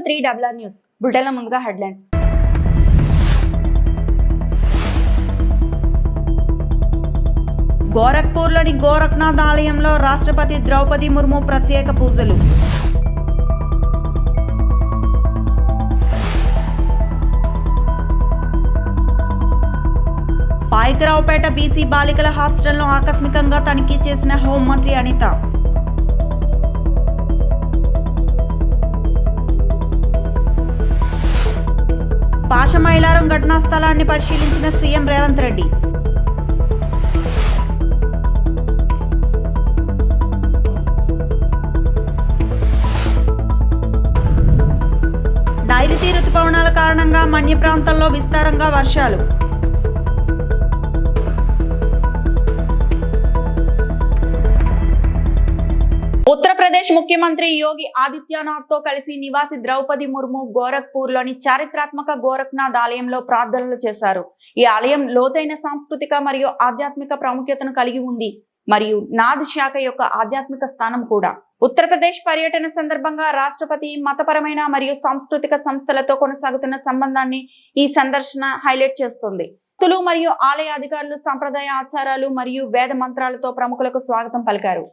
3RR news బులెటిన్ల ముందుగా headlines. గోరఖ్పూర్లోని Gorakhnath ఆలయంలో రాష్ట్రపతి ద్రౌపది ముర్ము ప్రత్యేక పూజలు. పాయకరావుపేట బీసీ బాలికల హాస్టల్లో ఆకస్మికంగా తనిఖీ చేసిన హోంమంత్రి అనిత. పాషమైలారం ఘటనా స్థలాన్ని పరిశీలించిన సీఎం రేవంత్ రెడ్డి. నైరుతి రుతుపవనాల కారణంగా మన్య ప్రాంతాల్లో విస్తారంగా వర్షాలు. ఉత్తరప్రదేశ్ ముఖ్యమంత్రి యోగి ఆదిత్యనాథ్ తో కలిసి నివాసి ద్రౌపది ముర్ము గోరఖ్పూర్లోని చారిత్రాత్మక గోరఖ్నాథ్ ఆలయంలో ప్రార్థనలు చేశారు. ఈ ఆలయం లోతైన సాంస్కృతిక మరియు ఆధ్యాత్మిక ప్రాముఖ్యతను కలిగి ఉంది మరియు నాథ్ శాఖ యొక్క ఆధ్యాత్మిక స్థానం కూడా. ఉత్తరప్రదేశ్ పర్యటన సందర్భంగా రాష్ట్రపతి మతపరమైన మరియు సాంస్కృతిక సంస్థలతో కొనసాగుతున్న సంబంధాన్ని ఈ సందర్శన హైలైట్ చేస్తుంది. భక్తులు మరియు ఆలయ అధికారులు సంప్రదాయ ఆచారాలు మరియు వేద మంత్రాలతో ప్రముఖులకు స్వాగతం పలికారు.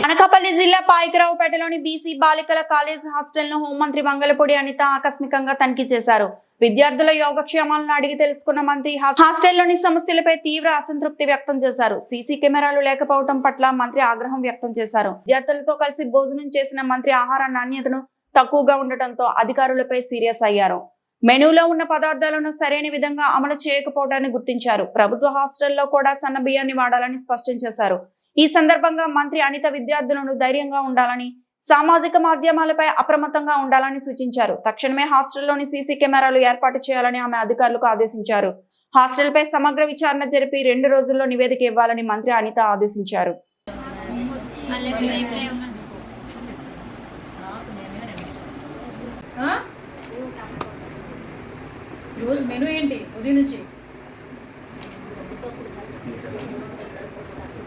అనకాపల్లి జిల్లా పాయకరావుపేటలోని బీసీ బాలికల కాలేజ్ హాస్టల్ ను హోంమంత్రి వంగలపూడి అనిత ఆకస్మికంగా తనిఖీ చేశారు. విద్యార్థుల యోగక్షేమాలను అడిగి తెలుసుకున్న మంత్రి హాస్టల్లోని సమస్యలపై తీవ్ర అసంతృప్తి వ్యక్తం చేశారు. సీసీ కెమెరాలు లేకపోవడం పట్ల మంత్రి ఆగ్రహం వ్యక్తం చేశారు. విద్యార్థులతో కలిసి భోజనం చేసిన మంత్రి ఆహార నాణ్యతను తక్కువగా ఉండటంతో అధికారులపై సీరియస్ అయ్యారు. మెనూలో ఉన్న పదార్థాలను సరైన విధంగా అమలు చేయకపోవడాన్ని గుర్తించారు. ప్రభుత్వ హాస్టల్లో కూడా సన్న బియ్యాన్ని వాడాలని స్పష్టం చేశారు. ఈ సందర్భంగా మంత్రి అనిత విద్యార్థులను ధైర్యంగా ఉండాలని, సామాజిక మాధ్యమాలపై అప్రమత్తంగా ఉండాలని సూచించారు. తక్షణమే హాస్టల్లోని సీసీ కెమెరాలు ఏర్పాటు చేయాలని ఆమె అధికారులకు ఆదేశించారు. హాస్టల్పై సమగ్ర విచారణ జరిపి 2 రోజుల్లో నివేదిక ఇవ్వాలని మంత్రి అనిత ఆదేశించారు.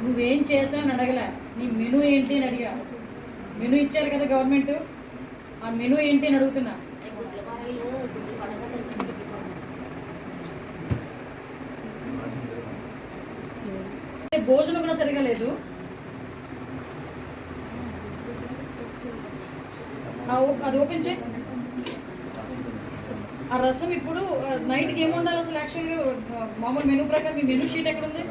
నువ్వేం చేసావు అడగలే, నీ మెనూ ఏంటి అని అడిగా. మెనూ ఇచ్చారు కదా గవర్నమెంట్, ఆ మెనూ ఏంటి అని అడుగుతున్నా. భోజనం కూడా సరిగా లేదు. అది ఓపెన్ చేయి. ఆ రసం ఇప్పుడు నైట్కి ఏమి ఉండాలి అసలు? యాక్చువల్గా మామూలు మెనూ ప్రకారం మీ మెనూ షీట్ ఎక్కడ ఉంది?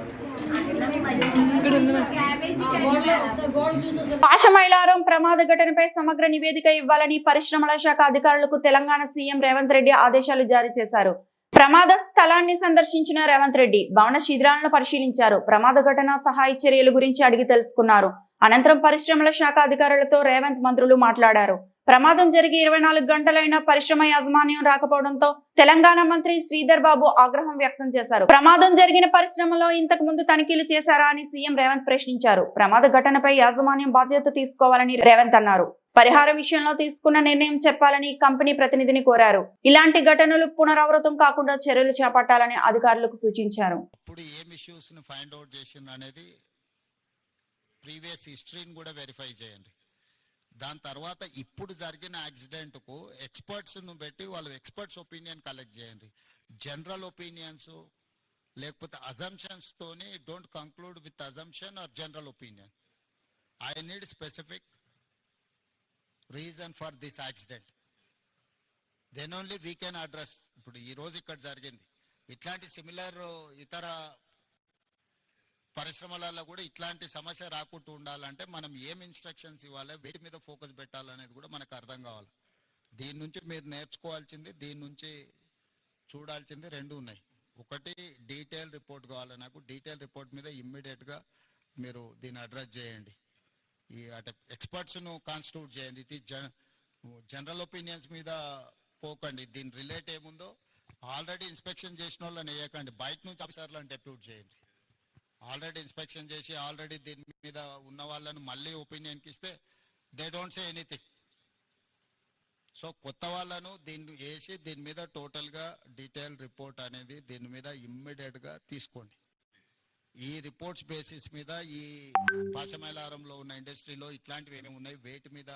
పాషమైలారం ప్రమాద ఘటనపై సమగ్ర నివేదిక ఇవ్వాలని పరిశ్రమల శాఖ అధికారులకు తెలంగాణ సీఎం రేవంత్ రెడ్డి ఆదేశాలు జారీ చేశారు. ప్రమాద స్థలాన్ని సందర్శించిన రేవంత్ రెడ్డి భవన శిథిలాలను పరిశీలించారు. ప్రమాద ఘటన సహాయ చర్యల గురించి అడిగి తెలుసుకున్నారు. అనంతరం పరిశ్రమల శాఖ అధికారులతో రేవంత్ మంత్రులు మాట్లాడారు. ప్రమాదం జరిగి 24 గంటలైనా పరిశ్రమ యాజమాన్యం రాకపోవడంతో తెలంగాణ మంత్రి శ్రీధర్ బాబు ఆగ్రహం వ్యక్తం చేశారు. ప్రమాదం జరిగిన పరిశ్రమలో ఇంతకు ముందు తనిఖీలు చేశారా అని సీఎం రేవంత్ ప్రశ్నించారు. ప్రమాద ఘటనపై యాజమాన్యం బాధ్యత తీసుకోవాలని రేవంత్ అన్నారు. పరిహారం విషయంలో తీసుకున్న నిర్ణయం చెప్పాలని కంపెనీ ప్రతినిధిని కోరారు. ఇలాంటి ఘటనలు పునరావృతం కాకుండా చర్యలు చేపట్టాలని అధికారులకు సూచించారు. దాని తర్వాత ఇప్పుడు జరిగిన యాక్సిడెంట్కు ఎక్స్పర్ట్స్ను పెట్టి వాళ్ళు ఎక్స్పర్ట్స్ ఒపీనియన్ కలెక్ట్ చేయండి. జనరల్ ఒపీనియన్స్ లేకపోతే అజంప్షన్స్తోని don't conclude with assumption or general opinion. I need specific reason for this accident, then only we can address. ఇప్పుడు ఈరోజు ఇక్కడ జరిగింది, ఇట్లాంటి సిమిలర్ ఇతర పరిశ్రమలలో కూడా ఇట్లాంటి సమస్య రాకుండా ఉండాలంటే మనం ఏం ఇన్స్ట్రక్షన్స్ ఇవ్వాలి, వీటి మీద ఫోకస్ పెట్టాలనేది కూడా మనకు అర్థం కావాలి. దీని నుంచి మీరు నేర్చుకోవాల్సింది, దీని నుంచి చూడాల్సింది రెండు ఉన్నాయి. ఒకటి డీటెయిల్ రిపోర్ట్ కావాలి నాకు. డీటెయిల్ రిపోర్ట్ మీద ఇమ్మీడియట్గా మీరు దీన్ని అడ్రస్ చేయండి. ఈ అంటే ఎక్స్పర్ట్స్ను కాన్స్టిట్యూట్ చేయండి. ఇట్ ఈస్ జనరల్ ఒపీనియన్స్ మీద పోకండి. దీని రిలేట్ ఏముందో ఆల్రెడీ ఇన్స్పెక్షన్ చేసిన వాళ్ళని వేయకండి, బయట నుంచి ఆఫీసర్లను డెప్యూట్ చేయండి. ఆల్రెడీ ఇన్స్పెక్షన్ చేసి ఆల్రెడీ దీని మీద ఉన్న వాళ్ళని మళ్ళీ ఒపీనియన్కి ఇస్తే they don't say anything. So కొత్త వాళ్ళను దీన్ని వేసి దీని మీద టోటల్గా డీటెయిల్ రిపోర్ట్ అనేది దీని మీద ఇమ్మీడియట్గా తీసుకోండి. ఈ రిపోర్ట్స్ బేసిస్ మీద ఈ పాశమైలారంలో ఉన్న ఇండస్ట్రీలో ఇట్లాంటివి ఏమేమి ఉన్నాయి, వేటి మీద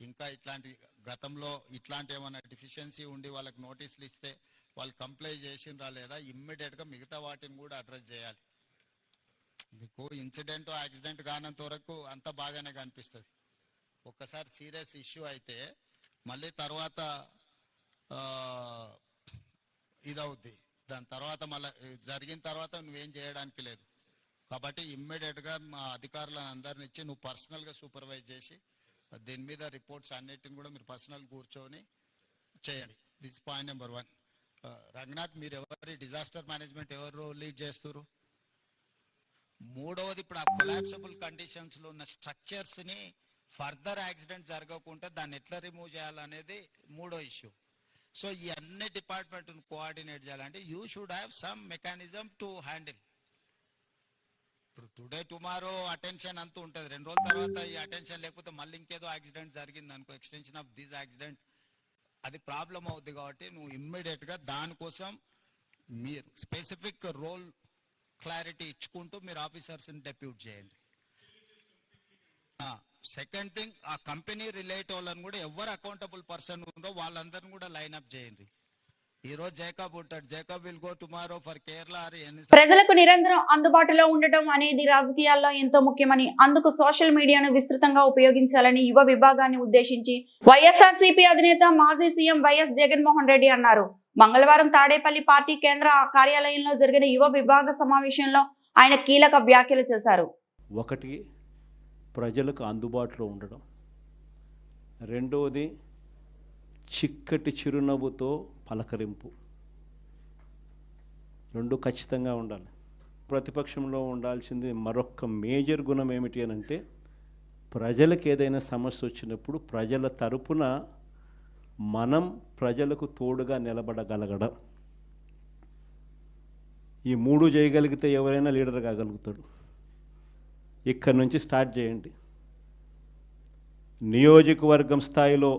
ఇంకా ఇట్లాంటి గతంలో ఇట్లాంటి ఏమైనా డెఫిషియన్సీ ఉండి వాళ్ళకి నోటీసులు ఇస్తే వాళ్ళు కంప్లై చేసిండ్రా లేదా ఇమ్మీడియట్గా మిగతా వాటిని కూడా అడ్రస్ చేయాలి. మీకు ఇన్సిడెంట్ యాక్సిడెంట్ కానంత వరకు అంత బాగానే కనిపిస్తుంది. ఒక్కసారి సీరియస్ ఇష్యూ అయితే మళ్ళీ తర్వాత ఇదవుద్ది. దాని తర్వాత మళ్ళీ జరిగిన తర్వాత నువ్వేం చేయడానికి లేదు. కాబట్టి ఇమ్మీడియట్గా మా అధికారులను అందరిని ఇచ్చి నువ్వు పర్సనల్గా సూపర్వైజ్ చేసి దీని మీద రిపోర్ట్స్ అన్నిటిని కూడా మీరు పర్సనల్ కూర్చొని చేయండి. This point number 1. రంగనాథ్, మీరు ఎవరి డిజాస్టర్ మేనేజ్మెంట్ ఎవరు లీడ్ చేస్తారు? మూడవది, ఇప్పుడు ఆ కొలాప్సబుల్ కండిషన్స్లో ఉన్న స్ట్రక్చర్స్ని ఫర్దర్ యాక్సిడెంట్ జరగకుండా దాన్ని ఎట్లా రిమూవ్ చేయాలనేది మూడో ఇష్యూ. సో ఈ అన్ని డిపార్ట్మెంట్ను కోఆర్డినేట్ చేయాలంటే you should have some mechanism to handle. ఇప్పుడు టుడే టుమారో అటెన్షన్ అంతూ ఉంటుంది, 2 రోజుల తర్వాత ఈ అటెన్షన్ లేకపోతే మళ్ళీ ఇంకేదో యాక్సిడెంట్ జరిగింది అనుకో, ఎక్స్టెన్షన్ ఆఫ్ దిస్ యాక్సిడెంట్, అది ప్రాబ్లం అవుద్ది. కాబట్టి నువ్వు ఇమ్మీడియట్గా దానికోసం మీరు స్పెసిఫిక్ రోల్ క్లారిటీ ఇచ్చుకుంటూ మీరు ఆఫీసర్స్ని డెప్యూట్ చేయండి. సెకండ్ థింగ్, ఆ కంపెనీ రిలేట్ వాళ్ళని కూడా ఎవరు అకౌంటబుల్ పర్సన్ ఉందో వాళ్ళందరిని కూడా లైన్ అప్ చేయండి. ఈ రోజు జేకబ్ ఉంటాడు, Jacob will go tomorrow for Kerala. ప్రజలకు నిరంతరం అందుబాటులో ఉండటం అనేది రాజకీయాల్లో ఎంతో ముఖ్యమని, అందుకు సోషల్ మీడియాను విస్తృతంగా ఉపయోగించాలని యువ విభాగాన్ని ఉద్దేశించి వైఎస్ఆర్సీపీ అధినేత మాజీ సీఎం వైఎస్ జగన్మోహన్ రెడ్డి అన్నారు. మంగళవారం తాడేపల్లి పార్టీ కేంద్ర కార్యాలయంలో జరిగిన యువ విభాగ సమావేశంలో ఆయన కీలక వ్యాఖ్యలు చేశారు. ఒకటి, ప్రజలకు అందుబాటులో ఉండడం. రెండవది, చిక్కటి చిరునవ్వుతో పలకరింపు. రెండు ఖచ్చితంగా ఉండాలి. ప్రతిపక్షంలో ఉండాల్సింది మరొక మేజర్ గుణం ఏమిటి అని అంటే, ప్రజలకు ఏదైనా సమస్య వచ్చినప్పుడు ప్రజల తరపున మనం ప్రజలకు తోడుగా నిలబడగలగడం. ఈ మూడు చేయగలిగితే ఎవరైనా లీడర్ కాగలుగుతాడు. ఇక్కడి నుంచి స్టార్ట్ చేయండి. నియోజకవర్గం స్థాయిలో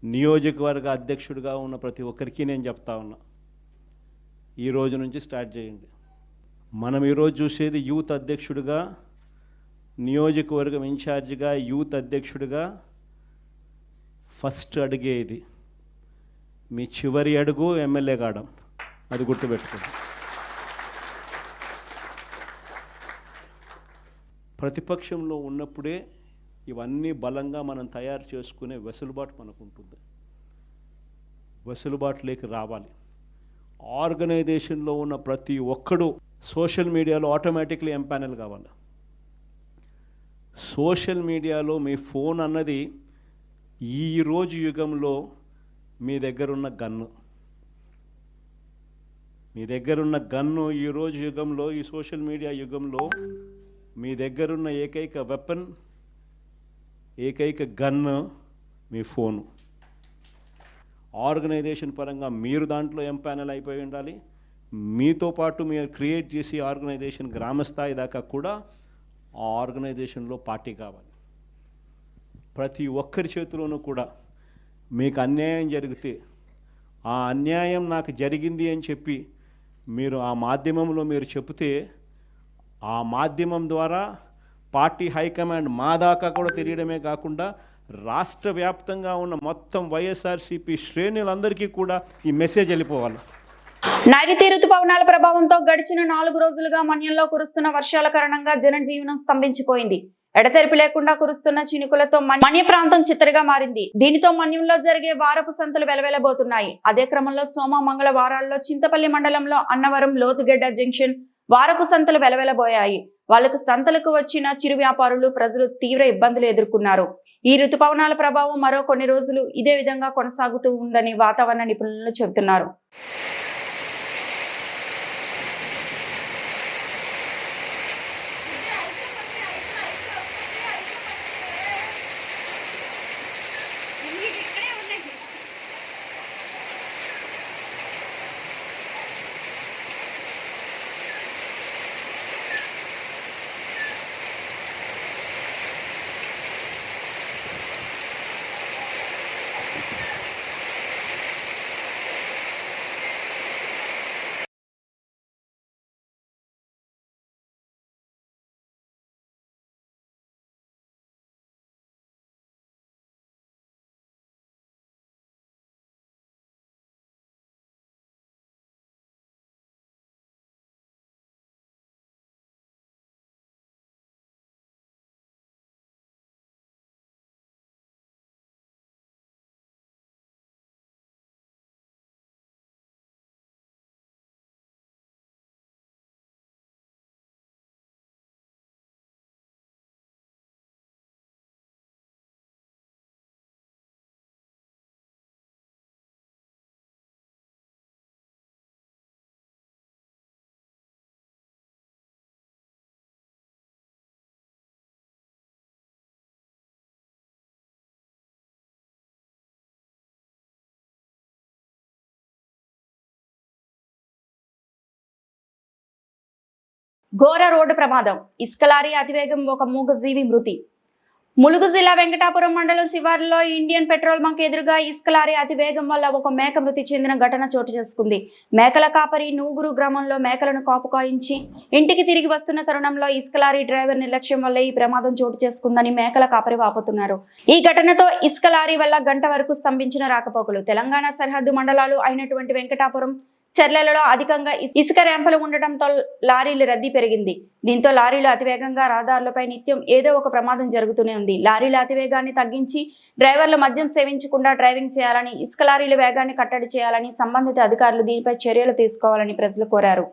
నియోజకవర్గ అధ్యక్షుడిగా ఉన్న ప్రతి ఒక్కరికి నేను చెప్తా ఉన్నా, ఈ రోజు నుంచి స్టార్ట్ చేయండి. మనం ఈరోజు చూసేది యూత్ అధ్యక్షుడిగా, నియోజకవర్గం ఇన్ఛార్జిగా, యూత్ అధ్యక్షుడిగా ఫస్ట్ అడిగే ఇది. మీ చివరి అడుగు ఎమ్మెల్యే కావడం, అది గుర్తుపెట్టుకోండి. ప్రతిపక్షంలో ఉన్నప్పుడే ఇవన్నీ బలంగా మనం తయారు చేసుకునే వెసులుబాటు మనకు ఉంటుంది. వెసులుబాటులోకి రావాలి. ఆర్గనైజేషన్లో ఉన్న ప్రతి ఒక్కడు సోషల్ మీడియాలో ఆటోమేటిక్లీ ఎంపానల్ కావాలి. సోషల్ మీడియాలో మీ ఫోన్ అన్నది ఈరోజు యుగంలో మీ దగ్గరున్న గన్ను. మీ దగ్గరున్న గన్ను ఈరోజు యుగంలో, ఈ సోషల్ మీడియా యుగంలో మీ దగ్గరున్న ఏకైక వెపన్, ఏకైక గన్ను మీ ఫోను. ఆర్గనైజేషన్ పరంగా మీరు దాంట్లో ఎంపానల్ అయిపోయి ఉండాలి. మీతో పాటు మీరు క్రియేట్ చేసి ఆర్గనైజేషన్ గ్రామస్థాయి దాకా కూడా ఆ ఆర్గనైజేషన్లో పార్టీ కావాలి. ప్రతి ఒక్కరి చేతిలోనూ కూడా మీకు అన్యాయం జరిగితే ఆ అన్యాయం నాకు జరిగింది అని చెప్పి మీరు ఆ మాధ్యమంలో మీరు చెబితే, ఆ మాధ్యమం ద్వారా పార్టీ హైకమాండ్ మా దాకా కూడా తెలియడమే కాకుండా రాష్ట్ర వ్యాప్తంగా ఉన్న మొత్తం వైఎస్ఆర్సీపీ శ్రేణులందరికీ కూడా ఈ మెసేజ్ వెళ్ళిపోవాలి. నైరుతి రుతుపవనాల ప్రభావంతో గడిచిన 4 రోజులుగా మన్యంలో కురుస్తున్న వర్షాల కారణంగా జనజీవనం స్తంభించిపోయింది. ఎడతెరిపి లేకుండా కురుస్తున్న చినుకులతో మన్య ప్రాంతం చిత్తడిగా మారింది. దీనితో మన్యంలో జరిగే వారపు సంతలు వెలవెలబోతున్నాయి. అదే క్రమంలో సోమ మంగళ వారాల్లో చింతపల్లి మండలంలో అన్నవరం లోతుగెడ్డ జంక్షన్ వారపు సంతలు వెలవెలబోయాయి. వాళ్లకు సంతలకు వచ్చిన చిరు వ్యాపారులు ప్రజలు తీవ్ర ఇబ్బందులు ఎదుర్కొన్నారు. ఈ ఋతుపవనాల ప్రభావం మరో కొన్ని రోజులు ఇదే విధంగా కొనసాగుతూ ఉందని వాతావరణ నిపుణులు చెబుతున్నారు. ఘోర రోడ్డు ప్రమాదం. ఇసుక లారీ అతివేగం, ఒక మూగజీవి మృతి. ములుగు జిల్లా వెంకటాపురం మండలం శివారులో ఇండియన్ పెట్రోల్ బంక్ ఎదురుగా ఇసుక లారీ అతివేగం వల్ల ఒక మేక మృతి చెందిన ఘటన చోటు చేసుకుంది. మేకల కాపరి నూగురు గ్రామంలో మేకలను కాపు కాయించి ఇంటికి తిరిగి వస్తున్న తరుణంలో ఇసుక లారీ డ్రైవర్ నిర్లక్ష్యం వల్ల ఈ ప్రమాదం చోటు చేసుకుందని మేకల కాపరి వాపోతున్నారు. ఈ ఘటనతో ఇసుక లారీ వల్ల గంట వరకు స్తంభించిన రాకపోకలు. తెలంగాణ సరిహద్దు మండలాలు అయినటువంటి వెంకటాపురం, చెర్లలో అధికంగా ఇసుక ర్యాంపులు ఉండటంతో లారీల రద్దీ పెరిగింది. దీంతో లారీలు అతివేగంగా రహదారులపై నిత్యం ఏదో ఒక ప్రమాదం జరుగుతూనే ఉంది. లారీల అతివేగాన్ని తగ్గించి డ్రైవర్లు మద్యం సేవించకుండా డ్రైవింగ్ చేయాలని, ఇసుక లారీల వేగాన్ని కట్టడి చేయాలని సంబంధిత అధికారులు దీనిపై చర్యలు తీసుకోవాలని ప్రజలు కోరారు.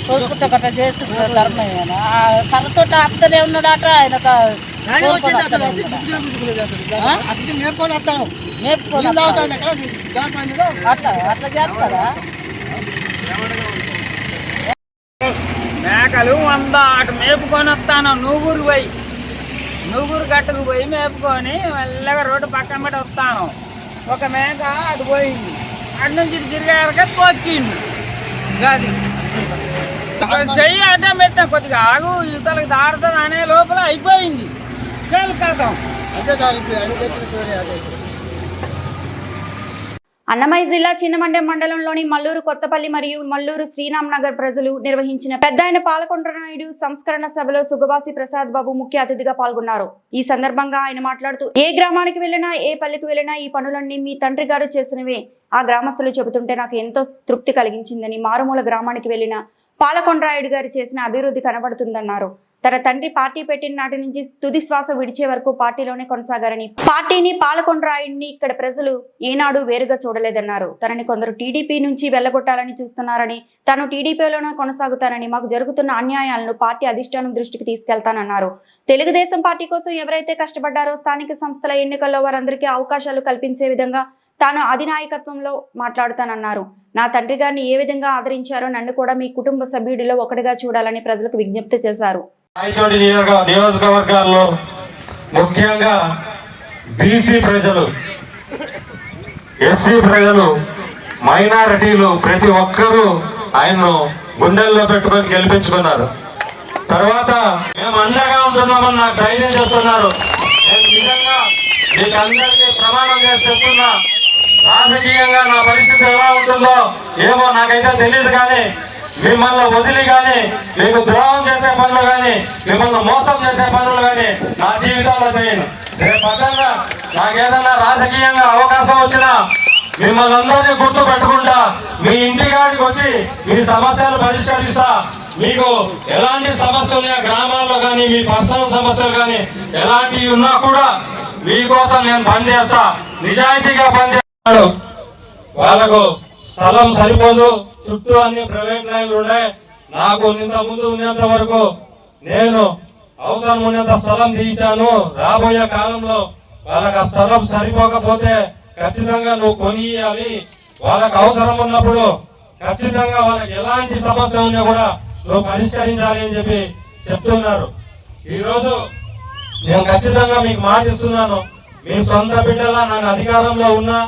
కొడుకుంటే గట్ట చేస్తుంది ధర్మయ్య కర్రతో ఆపుతూనే ఉన్నాడట. ఆయన అట్లా చేస్తారా? మేకలు 100 అటు మేపుకొని వస్తాను. నూగురు గట్టుకు పోయి మేపుకొని మెల్లగా రోడ్డు పక్కన పెట్టి వస్తాను. ఒక మేక అటు పోయింది, అటు నుంచి తిరిగాక తోచిండు. గది చెయ్యి అడ్డం పెట్టిన కొద్దిగా ఆగు ఇతలకు దాడుతుంది అనే లోపల అయిపోయింది. కథం అన్నమయ్య జిల్లా చిన్నమండెం మండలంలోని మల్లూరు కొత్తపల్లి మరియు మల్లూరు శ్రీరామ్ నగర్ ప్రజలు నిర్వహించిన పెద్దాయన పాలకొండ నాయుడు సంస్కరణ సభలో సుగవాసి ప్రసాద్ బాబు ముఖ్య అతిథిగా పాల్గొన్నారు. ఈ సందర్భంగా ఆయన మాట్లాడుతూ, ఏ గ్రామానికి వెళ్ళినా, ఏ పల్లెకి వెళ్ళినా ఈ పనులన్నీ మీ తండ్రి గారు చేసినవే. ఆ గ్రామస్తులు చెబుతుంటే నాకు ఎంతో తృప్తి కలిగించిందని, మారుమూల గ్రామానికి వెళ్ళిన పాలకొండరాయుడు గారు చేసిన అభివృద్ధి కనబడుతుందన్నారు. తన తండ్రి పార్టీ పెట్టిన నాటి నుంచి తుది శ్వాస విడిచే వరకు పార్టీలోనే కొనసాగారని, పార్టీని, పాలకొండరాయుడిని ఇక్కడ ప్రజలు ఏనాడు వేరుగా చూడలేదన్నారు. తనని కొందరు టీడీపీ నుంచి వెళ్లగొట్టాలని చూస్తున్నారని, తాను టీడీపీలోనే కొనసాగుతానని, మాకు జరుగుతున్న అన్యాయాలను పార్టీ అధిష్టానం దృష్టికి తీసుకెళ్తానన్నారు. తెలుగుదేశం పార్టీ కోసం ఎవరైతే కష్టపడ్డారో స్థానిక సంస్థల ఎన్నికల్లో వారందరికీ అవకాశాలు కల్పించే విధంగా తాను అధినాయకత్వంలో మాట్లాడుతానన్నారు. నా తండ్రి గారిని ఏ విధంగా ఆదరించారో నన్ను కూడా మీ కుటుంబ సభ్యుడిలో ఒకటిగా చూడాలని ప్రజలకు విజ్ఞప్తి చేశారు. నియోజకవర్గాల్లో ముఖ్యంగా బీసీ ప్రజలు, ఎస్సీ ప్రజలు మైనారిటీలు ప్రతి ఒక్కరూ ఆయన్ను గుండెల్లో పెట్టుకొని గెలిపించుకున్నారు. తర్వాత మేము అండగా ఉంటున్నామని నాకు ధైర్యం చెప్తున్నారు. నేను నిజంగా మీకు అందరికీ ప్రమాణం చేసి చెప్తున్నా, రాజకీయంగా నా పరిస్థితి ఎలా ఉంటుందో ఏమో నాకైతే తెలియదు, కానీ మిమ్మల్ని వదిలి కానీ మీకు ద్రోహం చేసే పనులు కానీ మిమ్మల్ని మోసం చేసే పనులు కానీ నా జీవితంలో చేయను. రేపు పక్కన నాకు ఏదైనా రాజకీయంగా అవకాశం వచ్చినా మిమ్మల్ని అందరినీ గుర్తు పెట్టుకుంటా, మీ ఇంటికాడికి వచ్చి మీ సమస్యలు పరిష్కరిస్తా. మీకు ఎలాంటి సమస్యలు ఉన్నా గ్రామాల్లో కానీ మీ పర్సనల్ సమస్యలు కానీ ఎలాంటివి ఉన్నా కూడా మీకోసం నేను పనిచేస్తా, నిజాయితీగా పనిచేస్తాడు. వాళ్ళకు స్థలం సరిపోదు, చుట్టూ అన్ని ప్రైవేట్ లైన్లు ఉన్నాయి. నాకు ఇంత ముందు ఉన్నంత వరకు నేను అవసరం ఉన్నంత స్థలం తీయించాను. రాబోయే కాలంలో వాళ్ళకి ఆ స్థలం సరిపోకపోతే ఖచ్చితంగా నువ్వు కొనియాలి. వాళ్ళకి అవసరం ఉన్నప్పుడు ఖచ్చితంగా వాళ్ళకి ఎలాంటి సమస్య ఉన్నా కూడా నువ్వు పరిష్కరించాలి అని చెప్పి చెప్తున్నారు. ఈరోజు నేను ఖచ్చితంగా మీకు మాట ఇస్తున్నాను, మీ సొంత బిడ్డలా నన్ను అధికారంలో ఉన్నా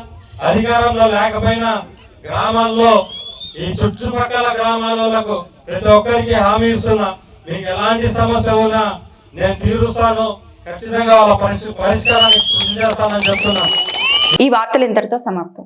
అధికారంలో లేకపోయినా గ్రామాల్లో ఈ చుట్టుపక్కల గ్రామాలకు ప్రతి ఒక్కరికి హామీ ఇస్తున్నా, మీకు ఎలాంటి సమస్య ఉన్నా నేను తీరుస్తాను, ఖచ్చితంగా వాళ్ళ పరిష్కారానికి కృషి చేస్తానని చెప్తున్నాను. ఈ వార్తలు ఇంతటితో సమాప్తం.